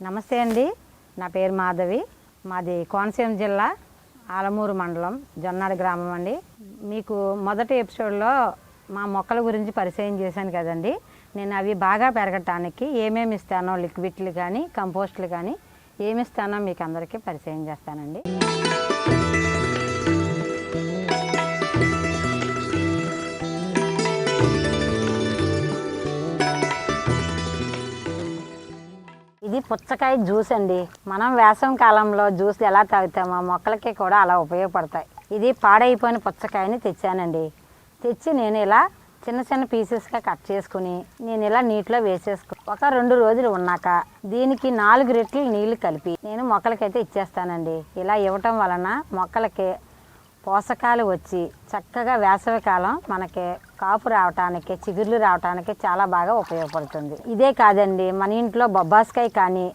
నమస్తే అండి, నా పేరు మాధవి. మాది కోనసీమ జిల్లా ఆలమూరు మండలం జొన్నాడ గ్రామం అండి. మీకు మొదటి ఎపిసోడ్లో మా మొక్కల గురించి పరిచయం చేశాను కదండి. నేను అవి బాగా పెరగటానికి ఏమేమి ఇస్తానో, లిక్విడ్లు కానీ కంపోస్ట్లు కానీ ఏమి ఇస్తానో మీకు అందరికీ పరిచయం చేస్తానండి. ఇది పుచ్చకాయ జ్యూస్ అండి. మనం వేసవి కాలంలో జ్యూస్ ఎలా తాగుతామో మొక్కలకి కూడా అలా ఉపయోగపడతాయి. ఇది పాడైపోయిన పుచ్చకాయని తెచ్చానండి. తెచ్చి నేను ఇలా చిన్న చిన్న పీసెస్గా కట్ చేసుకుని నేను ఇలా నీటిలో వేసేసుకుని ఒక 2 రోజులు ఉన్నాక దీనికి 4 రెట్లు నీళ్లు కలిపి నేను మొక్కలకైతే ఇచ్చేస్తానండి. ఇలా ఇవ్వటం వలన మొక్కలకి పోషకాలు వచ్చి చక్కగా వేసవికాలం మనకి కాపు రావటానికి, చిగుర్లు రావటానికి చాలా బాగా ఉపయోగపడుతుంది. ఇదే కాదండి, మన ఇంట్లో బొబ్బాసకాయ కానీ,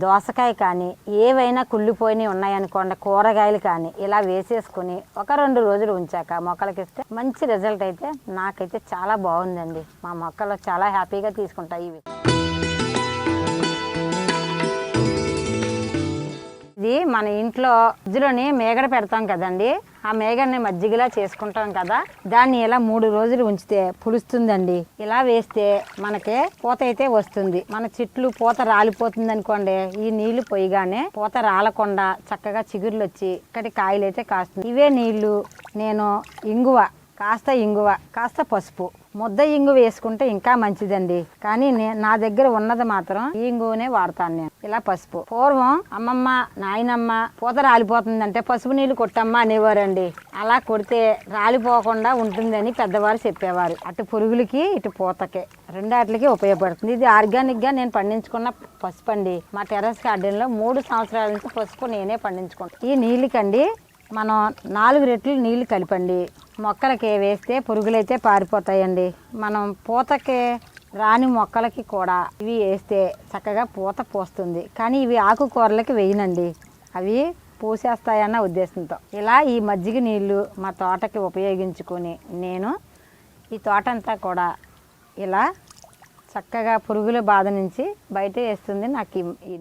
దోసకాయ కానీ ఏవైనా కుళ్ళిపోయినవి ఉన్నాయనుకోండి, కూరగాయలు కానీ ఇలా వేసేసుకుని ఒక 2 రోజులు ఉంచాక మొక్కలకి ఇస్తే మంచి రిజల్ట్ అయితే నాకైతే చాలా బాగుందండి. మా మొక్కలు చాలా హ్యాపీగా తీసుకుంటాయి ఇవి. ఇది మన ఇంట్లో మధ్యలోని మేగడ పెడతాం కదండి. ఆ మేగడని మజ్జిగలా చేసుకుంటాం కదా, దాన్ని ఇలా 3 రోజులు ఉంచితే పులుస్తుందండి. ఇలా వేస్తే మనకి పూత అయితే వస్తుంది. మన చెట్లు పూత రాలిపోతుంది అనుకోండి, ఈ నీళ్లు పోయిగానే పూత రాలకుండా చక్కగా చిగుర్లు వచ్చి ఇక్కడి కాయలు అయితే కాస్తుంది. ఇవే నీళ్లు నేను ఇంగువ కాస్త పసుపు, ముద్ద ఇంగు వేసుకుంటే ఇంకా మంచిదండి. కానీ నా దగ్గర ఉన్నది మాత్రం ఈ ఇంగువనే వాడతాను నేను. ఇలా పసుపు, పూర్వం అమ్మమ్మ నాయనమ్మ పూత రాలిపోతుందంటే పసుపు నీళ్లు కొట్టమ్మా అనేవారండి. అలా కొడితే రాలిపోకుండా ఉంటుందని పెద్దవారు చెప్పేవారు. అటు పురుగులకి ఇటు పూతకి రెండాటికి ఉపయోగపడుతుంది. ఇది ఆర్గానిక్ గా నేను పండించుకున్న పసుపు అండి. మా టెర్రస్ గార్డెన్ లో 3 సంవత్సరాల నుంచి పసుపు నేనే పండించుకుంటాను. ఈ నీళ్ళకండి మనం 4 రెట్లు నీళ్లు కలిపండి మొక్కలకి వేస్తే పురుగులైతే పారిపోతాయండి. మనం పూతకి రాని మొక్కలకి కూడా ఇవి వేస్తే చక్కగా పూత పోస్తుంది. కానీ ఇవి ఆకుకూరలకి వేయనండి, అవి పూసేస్తాయన్న ఉద్దేశంతో ఇలా ఈ మజ్జిగ నీళ్ళు మా తోటకి ఉపయోగించుకొని నేను ఈ తోటంతా కూడా ఇలా చక్కగా పురుగుల బాధ నుంచి బయట వేస్తుంది నాకు ఈ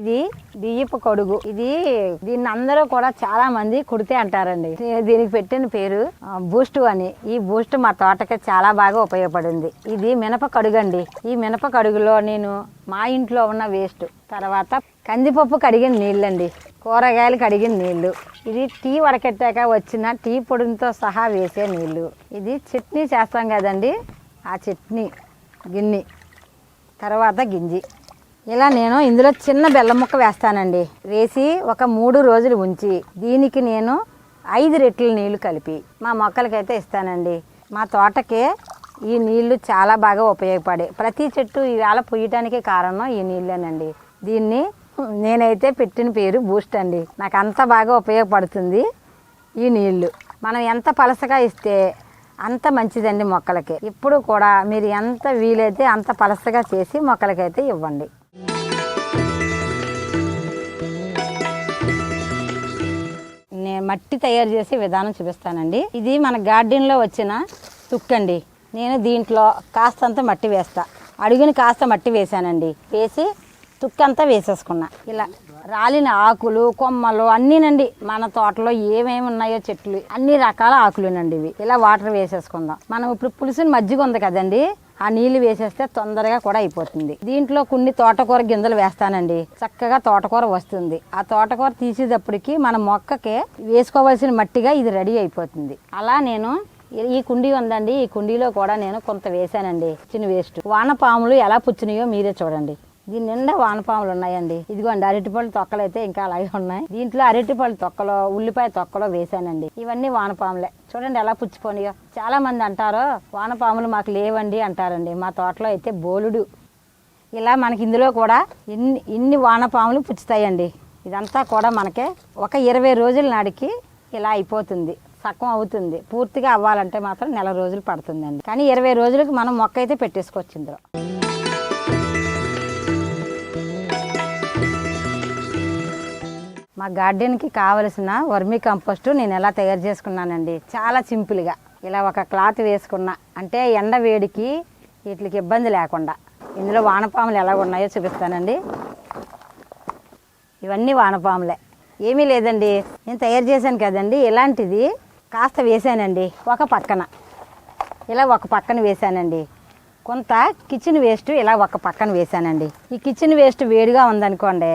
ఇది బియ్యపు కొడుగు. దీన్ని అందరూ కూడా చాలా మంది కుడితే అంటారండి. దీనికి పెట్టిన పేరు బూస్ట్ అని. ఈ బూస్ట్ మా తోటకి చాలా బాగా ఉపయోగపడింది. ఇది మినప కడుగు అండి. ఈ మినప కడుగులో నేను మా ఇంట్లో ఉన్న వేస్ట్, తర్వాత కందిపప్పు కడిగిన నీళ్ళండి, కూరగాయలు కడిగిన నీళ్లు, ఇది టీ వడకెట్టాక వచ్చిన టీ పొడితో సహా వేసే నీళ్లు, ఇది చట్నీ చేస్తాం కదండి, ఆ చట్నీ గిన్నె, తర్వాత గింజి. ఇలా నేను ఇందులో చిన్న బెల్లం ముక్క వేస్తానండి. వేసి ఒక 3 రోజులు ఉంచి దీనికి నేను 5 రెట్లు నీళ్లు కలిపి మా మొక్కలకైతే ఇస్తానండి. మా తోటకి ఈ నీళ్లు చాలా బాగా ఉపయోగపడే ప్రతి చెట్టు ఇవాళ పొయ్యటానికి కారణం ఈ నీళ్ళేనండి. దీన్ని నేనైతే పెట్టిన పేరు బూస్ట్ అండి. నాకు అంత బాగా ఉపయోగపడుతుంది ఈ నీళ్లు. మనం ఎంత పలసగా ఇస్తే అంత మంచిదండి మొక్కలకి. ఇప్పుడు కూడా మీరు ఎంత వీలైతే అంత పలసగా చేసి మొక్కలకైతే ఇవ్వండి. నేను మట్టి తయారు చేసే విధానం చూపిస్తానండి. ఇది మన గార్డెన్లో వచ్చిన తుక్కండి. నేను దీంట్లో కాస్తంత మట్టి వేస్తా. అడుగుని కాస్త మట్టి వేసానండి. వేసి తుక్కంతా వేసేసుకున్నా. ఇలా రాలిన ఆకులు, కొమ్మలు అన్నీనండి. మన తోటలో ఏమేమి ఉన్నాయో చెట్లు అన్ని రకాల ఆకులునండి ఇవి. ఇలా వాటర్ వేసేసుకుందాం. మనం ఇప్పుడు పులుసుని మజ్జిగ ఉంది కదండి, ఆ నీళ్లు వేసేస్తే తొందరగా కూడా అయిపోతుంది. దీంట్లో కొన్ని తోటకూర గింజలు వేస్తానండి. చక్కగా తోటకూర వస్తుంది. ఆ తోటకూర తీసేటప్పటికి మన మొక్కకి వేసుకోవాల్సిన మట్టిగా ఇది రెడీ అయిపోతుంది. అలా నేను ఈ కుండీ ఉందండి, ఈ కుండీలో కూడా నేను కొంత వేసానండి చిన్న వేస్ట్. వానపాములు ఎలా పుచ్చినాయో మీరే చూడండి. దీని నిండా వానపాములు ఉన్నాయండి. ఇదిగోండి అరటిపళ్ళు తొక్కలు అయితే ఇంకా అలాగే ఉన్నాయి. దీంట్లో అరటిపళ్ళు తొక్కలో, ఉల్లిపాయ తొక్కలో వేసానండి. ఇవన్నీ వానపాములే. చూడండి ఎలా పుచ్చిపోనియో. చాలా మంది అంటారు వానపాములు మాకు లేవండి అంటారండి. మా తోటలో అయితే బోలుడు. ఇలా మనకి ఇందులో కూడా ఇన్ని వానపాములు పుచ్చుతాయండి. ఇదంతా కూడా మనకి ఒక 20 రోజుల నాడికి ఇలా అయిపోతుంది, సగం అవుతుంది. పూర్తిగా అవ్వాలంటే మాత్రం 1 నెల రోజులు పడుతుందండి. కానీ 20 రోజులకి మనం మొక్క అయితే పెట్టేసుకోవచ్చు ఇందులో. మా గార్డెన్కి కావలసిన వర్మీ కంపోస్ట్ నేను ఎలా తయారు చేసుకున్నానండి. చాలా సింపుల్గా ఇలా ఒక క్లాత్ వేసుకున్న అంటే ఎండ వేడికి వీటికి ఇబ్బంది లేకుండా. ఇందులో వానపాములు ఎలా ఉన్నాయో చూపిస్తానండి. ఇవన్నీ వానపాములే, ఏమీ లేదండి. నేను తయారు చేశాను కదండి, ఇలాంటిది కాస్త వేసానండి. ఒక పక్కన వేసానండి. కొంత కిచెన్ వేస్ట్ ఇలా ఒక పక్కన వేసానండి. ఈ కిచెన్ వేస్ట్ వేడిగా ఉందనుకోండి,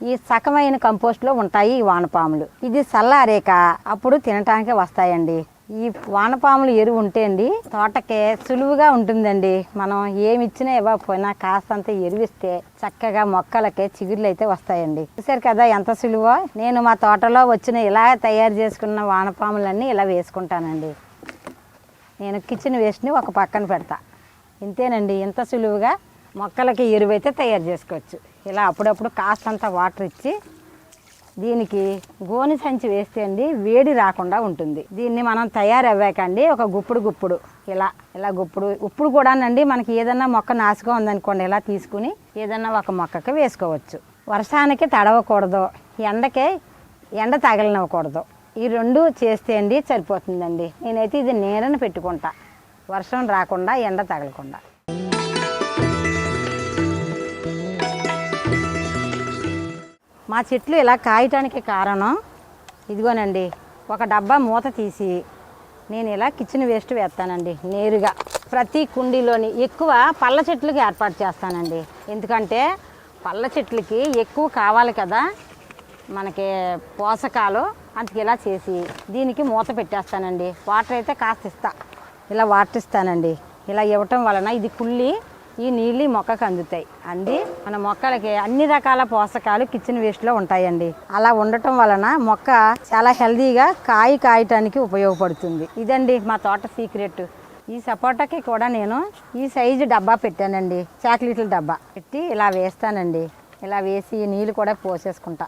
ఈ సకమైన కంపోస్ట్లో ఉంటాయి ఈ వానపాములు. ఇది చల్లారేక అప్పుడు తినటానికి వస్తాయండి. ఈ వానపాములు ఎరువు ఉంటే అండి తోటకే సులువుగా ఉంటుందండి. మనం ఏమి ఇచ్చినా ఇవ్వకపోయినా కాస్తంత ఎరువిస్తే చక్కగా మొక్కలకే చిగుర్లు అయితే వస్తాయండి. చూసారు కదా ఎంత సులువో. నేను మా తోటలో వచ్చిన ఇలా తయారు చేసుకున్న వానపాములన్నీ ఇలా వేసుకుంటానండి. నేను కిచెన్ వేస్ట్ని ఒక పక్కన పెడతా. ఇంతేనండి, ఇంత సులువుగా మొక్కలకి ఎరువు అయితే తయారు చేసుకోవచ్చు. ఇలా అప్పుడప్పుడు కాస్తంత వాటర్ ఇచ్చి దీనికి గోని సంచి వేస్తే అండి వేడి రాకుండా ఉంటుంది. దీన్ని మనం తయారవ్వాకండి ఒక గుప్పుడు ఇలా గుప్పుడు ఉప్పుడు కూడానండి మనకి ఏదన్నా మొక్క నాసుగా ఉందనుకోండి ఇలా తీసుకుని ఏదన్నా ఒక మొక్కకి వేసుకోవచ్చు. వర్షానికి తడవకూడదు, ఎండకే ఎండ తగలనివ్వకూడదు. ఈ రెండు చేస్తే అండి సరిపోతుందండి. నేనైతే ఇది నీడను పెట్టుకుంటా, వర్షం రాకుండా ఎండ తగలకుండా. మా చెట్లు ఇలా కాయటానికి కారణం ఇదిగోనండి, ఒక డబ్బా మూత తీసి నేను ఇలా కిచెన్ వేస్ట్ వేస్తానండి నేరుగా. ప్రతి కుండీలోని ఎక్కువ పళ్ళ చెట్లకి ఏర్పాటు చేస్తానండి. ఎందుకంటే పళ్ళ చెట్లకి ఎక్కువ కావాలి కదా మనకి పోషకాలు. అందుకే ఇలా చేసి దీనికి మూత పెట్టేస్తానండి. వాటర్ అయితే కాస్త ఇలా వాటర్ ఇస్తానండి. ఇలా ఇవ్వటం వలన ఇది కుళ్ళి ఈ నీళ్ళు మొక్కకు అందుతాయి. మన మొక్కలకి అన్ని రకాల పోషకాలు కిచెన్ వేస్ట్లో ఉంటాయండి. అలా ఉండటం వలన మొక్క చాలా హెల్దీగా కాయటానికి ఉపయోగపడుతుంది. ఇదండి మా తోట సీక్రెట్. ఈ సపోటాకి కూడా నేను ఈ సైజు డబ్బా పెట్టానండి, చాక్లెట్ల డబ్బా పెట్టి ఇలా వేస్తానండి. ఇలా వేసి నీళ్ళు కూడా పోసేసుకుంటా.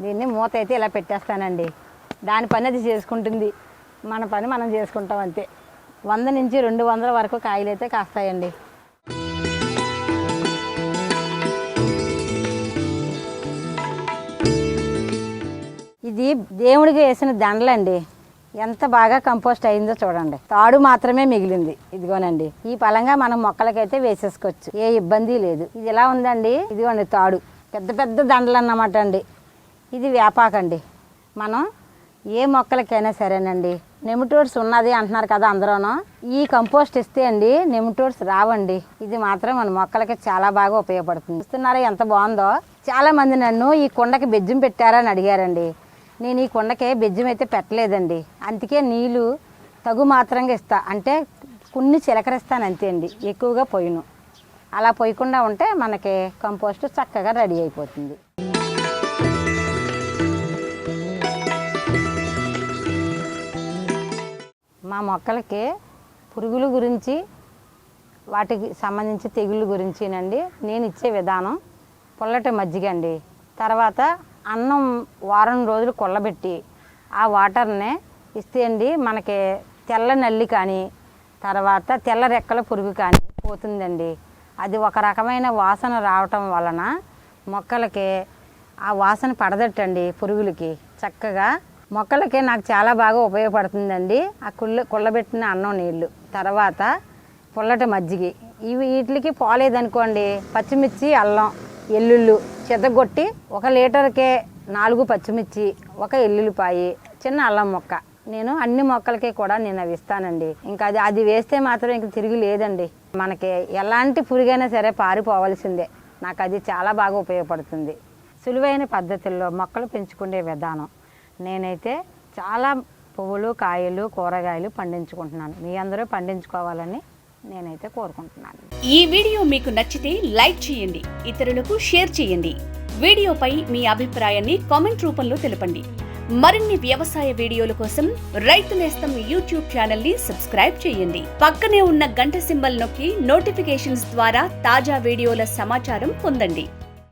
దీన్ని మూత అయితే ఇలా పెట్టేస్తానండి. దాని పని అది చేసుకుంటుంది, మన పని మనం చేసుకుంటాం అంతే. 100 నుంచి 200 వరకు కాయలు అయితే కాస్తాయండి. ఇది దేవుడికి వేసిన దండలండి. ఎంత బాగా కంపోస్ట్ అయిందో చూడండి. తాడు మాత్రమే మిగిలింది. ఇదిగోనండి, ఈ పలంగా మనం మొక్కలకైతే వేసేసుకోవచ్చు, ఏ ఇబ్బంది లేదు. ఇది ఎలా ఉందండి, ఇదిగోండి తాడు, పెద్ద దండలు అన్నమాట అండి. ఇది వేపాకండి. మనం ఏ మొక్కలకైనా సరేనండి, నెమటోడ్స్ ఉన్నది అంటున్నారు కదా అందరూను. ఈ కంపోస్ట్ ఇస్తే అండి నెమటోడ్స్ రావండి. ఇది మాత్రం మన మొక్కలకి చాలా బాగా ఉపయోగపడుతుంది. చూస్తున్నారా ఎంత బాగుందో. చాలా మంది నన్ను ఈ కుండకి బెజ్జం పెట్టారా అని అడిగారండి. నేను ఈ కుండకే బెజ్జం అయితే పెట్టలేదండి. అందుకే నీళ్ళు తగు మాత్రంగా ఇస్తా, అంటే కొన్ని చిలకరిస్తాను అంతే అండి, ఎక్కువగా పోయిను. అలా పోయకుండా ఉంటే మనకి కంపోస్ట్ చక్కగా రెడీ అయిపోతుంది. మా మొక్కలకి పురుగుల గురించి వాటికి సంబంధించి తెగుళ్ళ గురించినండి నేను ఇచ్చే విధానం పుల్లటి మజ్జిగ అండి. తర్వాత అన్నం వారం రోజులు కొల్లబెట్టి ఆ వాటర్నే ఇస్తే అండి మనకి తెల్ల నల్లి కానీ తర్వాత తెల్ల రెక్కల పురుగు కానీ పోతుందండి. అది ఒక రకమైన వాసన రావటం వలన మొక్కలకి ఆ వాసన పడదట్టండి పురుగులకి. చక్కగా మొక్కలకి నాకు చాలా బాగా ఉపయోగపడుతుందండి ఆ కుళ్ళబెట్టిన అన్నం నీళ్ళు. తర్వాత పుల్లటి మజ్జిగ. వీటికి పోలేదనుకోండి పచ్చిమిర్చి, అల్లం, ఎల్లుల్లి చెదగొట్టి 1 లీటర్కే 4 పచ్చిమిర్చి, 1 ఎల్లుల్లిపాయి, చిన్న అల్లం మొక్క. నేను అన్ని మొక్కలకి కూడా నేను అవి ఇస్తానండి. ఇంకా అది వేస్తే మాత్రం ఇంక తిరిగి లేదండి. మనకి ఎలాంటి పురుగైనా సరే పారిపోవాల్సిందే. నాకు అది చాలా బాగా ఉపయోగపడుతుంది. సులువైన పద్ధతుల్లో మొక్కలు పెంచుకునే విధానం. నేనైతే చాలా పువ్వులు, కాయలు, కూరగాయలు పండించుకుంటున్నాను. మీ అందరూ పండించుకోవాలని నేనైతే కోరుకుంటున్నాను. ఈ వీడియో మీకు నచ్చితే లైక్ చేయండి, ఇతరులకు షేర్ చేయండి. వీడియోపై మీ అభిప్రాయాన్ని కామెంట్ రూపంలో తెలపండి. మరిన్ని వ్యవసాయ వీడియోల కోసం రైతు నేస్తం యూట్యూబ్ ఛానల్ ని సబ్స్క్రైబ్ చేయండి. పక్కనే ఉన్న గంట సింబల్ నొక్కి నోటిఫికేషన్స్ ద్వారా తాజా వీడియోల సమాచారం పొందండి.